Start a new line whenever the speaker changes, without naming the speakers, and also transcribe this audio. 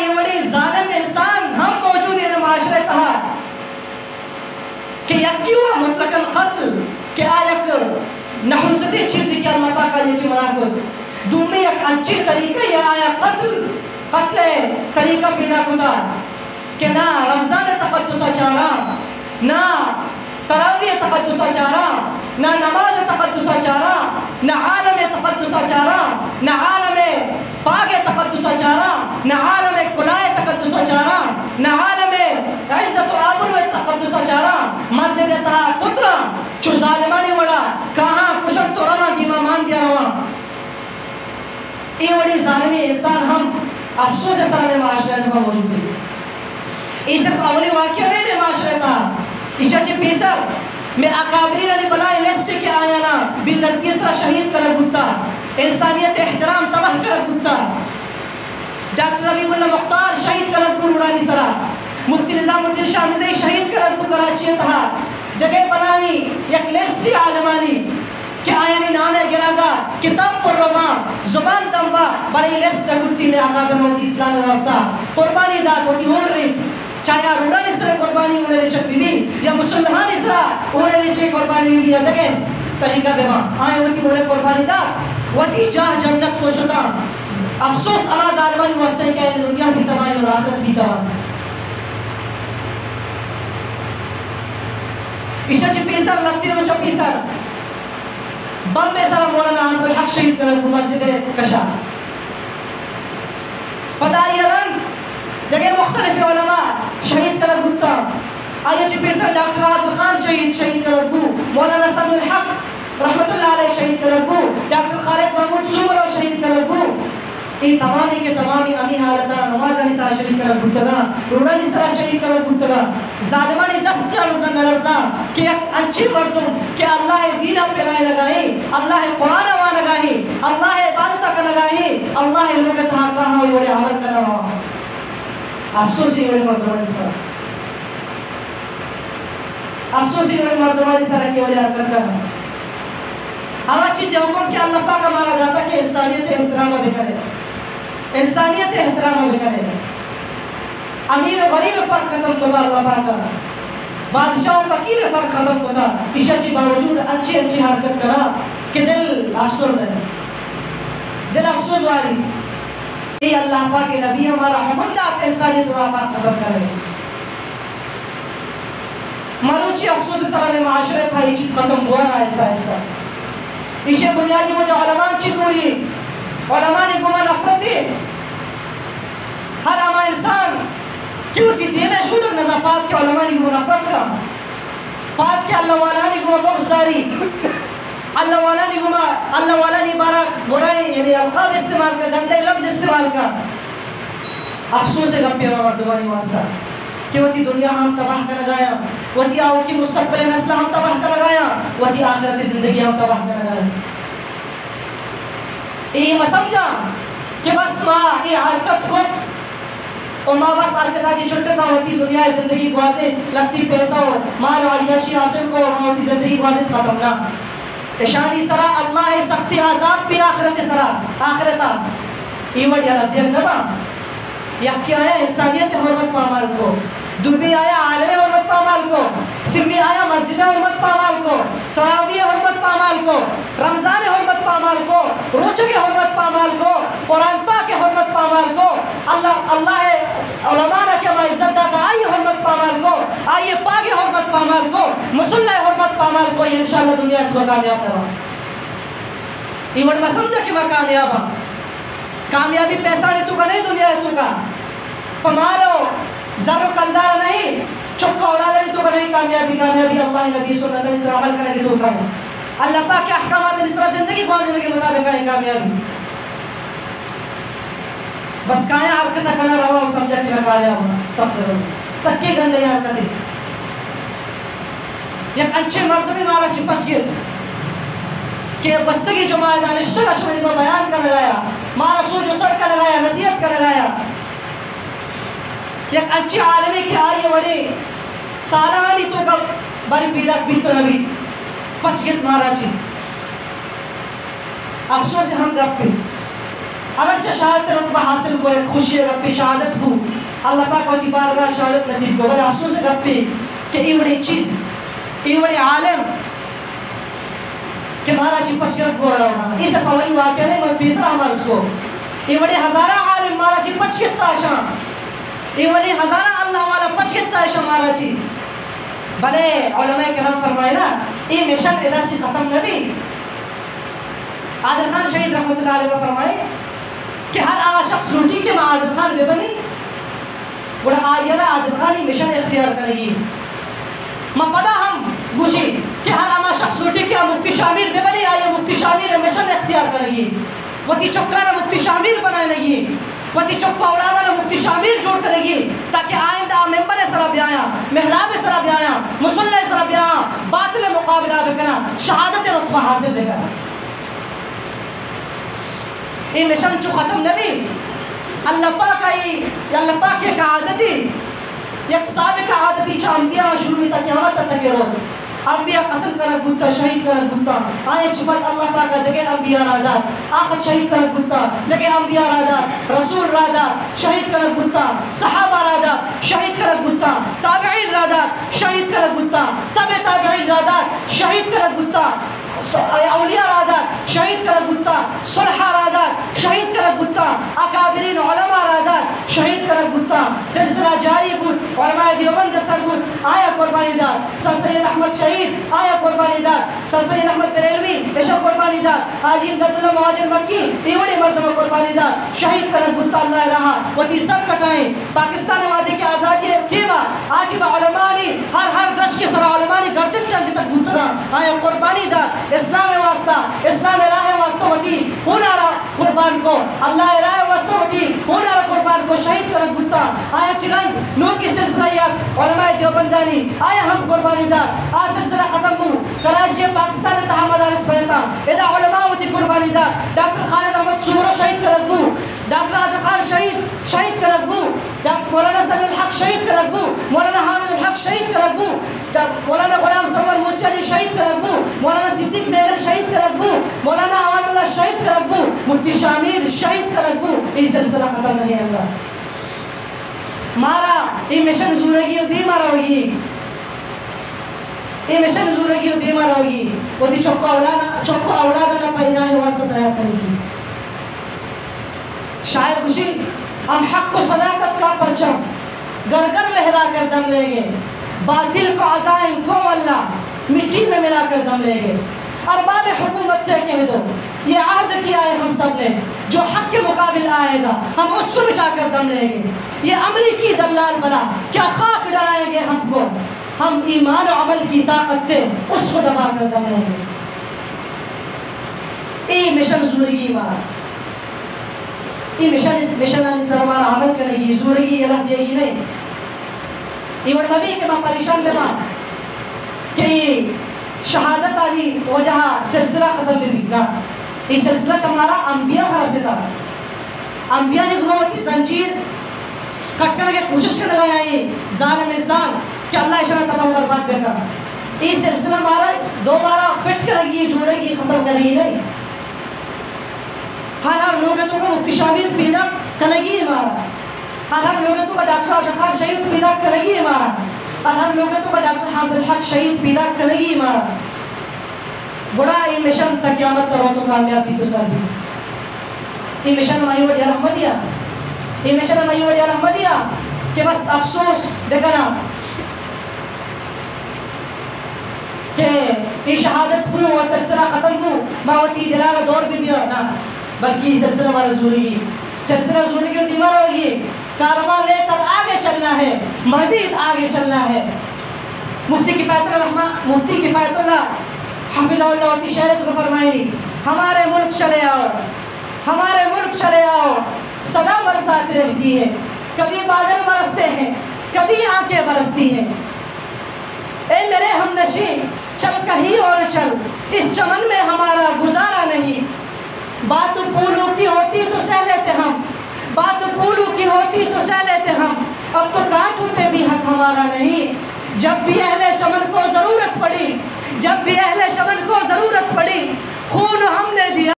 یہ بڑی ظالم انسان ہم موجود ہیں معاشرے تہا کہ یکیوا مطلقاً قتل کہ آیک نحوستی چیزی کہ اللہ پاک آئیے چی مراکل دومی یک انچی طریقہ یہ آیا قتل طریقہ پیدا کتا کہ نہ رمضان تقدسہ چارا نہ تراویح تقدسہ چارا نہ نماز تقدسہ چارا نہ عالم تقدسہ چارا نہ عالم پاک تقدسہ چارا نہ عالم کلائے تقدسہ چارا نہ عالم عزت و آبرو تقدسہ چارا مسجد تہا پترا چو ظالمانی وڑا کہاں کشن تو رما دیما مان دیا روا یہ وڑی ظالمی انسان ہم افسوس سلام معاشرے کا موجود ہے یہ صرف اولی واقعہ نہیں میں معاشرے تھا اس چی پیسر میں اکابرین علی بلائے لیسٹے کے آیانا بھی در تیسرا شہید کرا گتا انسانیت احترام تباہ کرا گتا ڈاکٹر حبیب اللہ مختار شہید کرا گو اڑانی سرا مفتی نظام الدین شاہ مزئی شہید کرا گو کراچی تھا جگہ بنانی یک لیسٹی عالمانی کہ آیانی نام گرا گا کتاب پر رما زبان دمبا بڑی لیسٹ دکھتی میں اکابر وطی اسلام واسطہ قربانی دات وطی ہون رہی تھی چاہے روڑان اس طرح قربانی انہیں رچک بھی یا مسلمان اس طرح انہیں رچک قربانی بھی یا دکھیں طریقہ بے ماں آئے وطی انہیں قربانی دا وطی جاہ جنت کو شتا افسوس اما ظالمانی واسطے کہ دنیا بھی تباہی اور آخرت بھی تباہی اشا چی پیسر لگتی رو چا پیسر بم بے سر مولانا آنکو الحق شہید کرن کو مسجد کشا پداری رنگ جگہ مختلف علماء شہید کرن گتا آئیے چی پیسر ڈاکٹر عادل خان شہید کرن کو مولانا سمی الحق رحمت اللہ علیہ شہید کرن کو ڈاکٹر خالد محمود سومرو شہید کرن کو یہ تمامی کے تمامی امی حالتا نمازانی تا شہید کرن گتگا روڑانی سرا شہید کرن گتگا ظالمانی دست کیا رزن نرزا کہ ایک انچی مردم کہ اللہ دین پہ لائے لگائے اللہ قرآن وہاں لگائے اللہ عبادتہ کا لگائے اللہ لوگ تہا کہاں یوڑے عمل کرنا وہاں افسوسی یوڑے مردمانی سرا افسوسی یوڑے مردمانی سرا کی یوڑے حرکت کرنا ہوا چیز حکم کہ اللہ پاک مانا جاتا کہ انسانیت احترام بھی کرے انسانیت احترام بھی کرے امیر غریب فرق ختم کتا اللہ پاکا بادشاہ و فقیر فرق ختم کتا پیشہ چی باوجود اچھی حرکت کرا کہ دل افسرد ہے دل افسوس والی اے اللہ پاک نبی ہمارا حکم دات انسانیت و فرق ختم کرے مروچی افسوس سرا میں معاشرے تھا یہ چیز ختم ہوا رہا آہستہ آہستہ اسے بنیادی وجہ علماء کی دوری علماء نے گمان نفرتی ہر اما انسان کیوں تی دینے شود اور نظافات کے علماء نے گمان نفرت کا پات کے اللہ والا نے گمان بغض داری اللہ والا نے بارا برائی یعنی القاب استعمال کا گندے لفظ استعمال کا افسوس ہے گپی ہمارا مردمانی واسطہ کہ وہ تی دنیا ہم تباہ کر لگایا وہ تی آؤ کی مستقبل نسل ہم تباہ کر لگایا وہ تی آخرت زندگی ہم تباہ کر لگایا یہ میں سمجھا کہ بس ماں یہ حرکت کت اور ماں بس حرکت آجی چھٹتا ہوتی دنیا زندگی گوازے لگتی پیسہ ہو مال و علیاشی حاصل کو اور ہوتی زندگی گوازے ختم نہ اشانی سرا اللہ سختی عذاب بھی آخرت سرا آخرتا یہ وڑی عرب دیکھ نبا یکی آیا انسانیت حرمت پامال کو دبی آیا عالم حرمت پامال کو سمی آیا مسجد حرمت پامال کو تراویح حرمت پامال کو رمضان حرمت پامال کو روچہ کے حرمت پامال کو قرآن پاک کے حرمت پامال کو اللہ علماء نے کہ عزت داتا آئی حرمت پامال کو آئیے پاک حرمت پامال کو مسلح حرمت پامال کو انشاءاللہ دنیا کو کامیاب نہ یہ وڑ میں سمجھا کہ میں کامیاب ہوں کامیابی پیسہ نہیں تو کا نہیں دنیا ہے تو کا پمالو ذر و کلدار نہیں چکا اولاد نہیں تو کا نہیں کامیابی اللہ نبی صلی اللہ علیہ وسلم عمل کرنے کی تو کا ہے اللہ پاک کے احکامات نصرہ زندگی گوازنے کے مطابق ہے کامیابی بس کایا حرکتہ کنا رہا ہوں سمجھا کہ میں کامیاب ہوں استغفر اللہ سکے گندے حرکتیں یک اچھے مردمی مارا چپس گئے کہ بستگی جو ماہ دانشتہ کا شمدی میں بیان کا لگایا مارا سوج و سر کا لگایا نصیحت کا لگایا یک اچھی عالمی کی آئی وڑی سالانی تو کب باری پیدا بیت تو نبی پچ گت مارا چی افسوس ہم گپ پہ اگرچہ شہادت رتبہ حاصل کو ایک خوشی گپی شہادت کو اللہ پاک ہوتی بارگاہ شہادت نصیب کو، بلے افسوس گپی کہ ای بڑی چیز ای بڑی عالم کہ مارا چی پچ گرد گو رہا ہونا اس فولی واقعہ نہیں میں پیسرا ہمارا اس کو ای بڑی ہزارہ عالم مارا چی پچ گرد تاشا ای بڑی ہزارہ اللہ والا پچ گرد تاشا مارا چی بلے علماء کرام فرمائے نا ای مشن ادا چی ختم نبی عادل خان شہید رحمت اللہ علیہ فرمائے کہ ہر آغا شخص روٹی کے ماں عادل خان بے بنی بڑا آئینا عادل خانی مشن اختیار کرنگی ما پدا ہم گوشی کہ ہر آغا شخص روٹی کے مفتی شامیر بے بنی آئیے مفتی شامیر مشن اختیار کرنگی وقتی چکانا مفتی شامیر بنائے لگی وقتی چکا اولادا مفتی شامیر جوڑ کرے گی تاکہ آئندہ ممبر سرا بیایا محراب سرا بیایا مسلح سرا بیایا باطل مقابلہ بکنا شہادت رتبہ حاصل بکنا یہ مشن چو ختم نبی اللہ پاک آئی یا اللہ پاک ایک عادتی ایک سابق عادتی چا انبیاء شروع ہوئی تا قیامت تک رو انبیاء قتل کرک گتا شہید کرک گتا آئے چپٹ اللہ پاک دگے انبیاء رادا آخر شہید کرک گتا دگے انبیاء رادا رسول رادا شہید کرک گتا صحابہ رادا شہید کرک گتا تابعین رادا شہید کرک گتا تابع تابعین رادا شہید کرک گتا اولیاء رادات شہید کرک گتا صلحہ رادات شہید کرک گتا اکابرین علماء رادات شہید کرک گتا سلسلہ جاری بود علماء دیوبند سر بود آیا قربانی دار سر سید احمد شہید آیا قربانی دار سر سید احمد بریلوی ایشا قربانی دار عظیم دد اللہ مہاجر مکی ایوڑی مردمہ قربانی دار شہید کرک گتا اللہ رہا وہ تی سر کٹائیں پاکستان وادی کے آزادی ٹیمہ آٹیبہ علمانی ہر درش کے سر علمانی گردن ٹنگ تک گتنا آیا قربانی دار اسلام واسطہ اسلام راہ واسطہ ہوتی ہونارا قربان کو اللہ راہ واسطہ ہوتی ہونارا قربان کو شہید کرک گتا آیا چنان نو کی سلسلیات علماء دیوبندانی آیا ہم قربانی دار آ سلسلہ ختم ہو کراچی پاکستان تہا مدارس بنتا ادا علماء ہوتی قربانی دار ڈاکٹر خالد احمد سمرو شہید کرک گو ڈاکٹر عادل خان شہید کرک گو مولانا سمیع الحق شہید کرک گو مولانا حامد الحق شہید کرک گو مولانا غلام سرور موسی علی شہید کرک گو مولانا صدیق بیگل شہید کرک گو مولانا امان اللہ شہید کرک گو مفتی شامیر شہید کرک گو یہ سلسلہ ختم نہیں ہے اللہ مارا یہ مشن زورگی و دی مارا ہوگی یہ مشن زورگی و دی مارا ہوگی وہ دی چوکو اولادا نا پہنا ہے واسطہ تیار کرے گی شاید خوشی ہم حق و صداقت کا پرچم گرگر لہرا کر دم لیں گے باطل کو عزائم کو اللہ مٹی میں ملا کر دم لیں گے ارباب حکومت سے کہہ دو یہ عہد کیا ہے ہم سب نے جو حق کے مقابل آئے گا ہم اس کو مٹا کر دم لیں گے یہ امریکی دلال بنا کیا خاک ڈرائیں گے ہم کو ہم ایمان و عمل کی طاقت سے اس کو دبا کر دم لیں گے ای مشن زورگی مارا ای مشن آنی سر ہمارا عمل کرنے گی زورگی یہ لگ دے گی نہیں یہ وڑ مبی کہ ماں پریشان میں ماں کہ شہادت آلی وجہ سلسلہ ختم بھی نا یہ سلسلہ چمارا انبیاء بھرا سے تھا انبیاء نے گناہوتی زنجیر کٹ کرنے کے کوشش کرنے گیا یہ ظالم انسان کہ اللہ اشارہ تمام برباد بے کر یہ سلسلہ مارا دوبارہ فٹ کرے گی جوڑے گی ختم کرے گی نہیں ہر لوگتوں کو مفتی شامیر پیدا کرے گی مارا ہر لوگتوں کو ڈاکٹر عادل خان شہید پیدا کرے گی مارا ہر لوگتوں کو ڈاکٹر حامد الحق شہید پیدا کرے گی مارا گڑا یہ مشن تا قیامت کرو تو کامیابی تو سر بھی یہ مشن ہماری وڈی رحمتیہ یہ مشن ہماری وڈی رحمتیہ کہ بس افسوس دیکھنا کہ یہ شہادت کو و سلسلہ ختم کو باوتی دلارہ دور بھی دیا نا بلکہ یہ سلسلہ ہمارا ضروری سلسلہ ضروری کی دیمار ہوگی کارواں لے کر آگے چلنا ہے مزید آگے چلنا ہے مفتی کفایت اللہ حفظہ اللہ کی شہرت کو فرمائیں ہمارے ملک چلے آؤ ہمارے ملک چلے آؤ صدا برساتی رہتی ہے کبھی بادل برستے ہیں کبھی آنکھیں برستی ہیں اے میرے ہم نشین چل کہیں اور چل اس چمن میں ہمارا گزارا نہیں بات پھولوں کی ہوتی تو سہ لیتے ہم بات پھولوں کی ہوتی تو سہ لیتے ہم اب تو کانٹوں پہ بھی حق ہمارا نہیں جب بھی اہل چمن کو ضرورت پڑی جب بھی اہل چمن کو ضرورت پڑی خون ہم نے دیا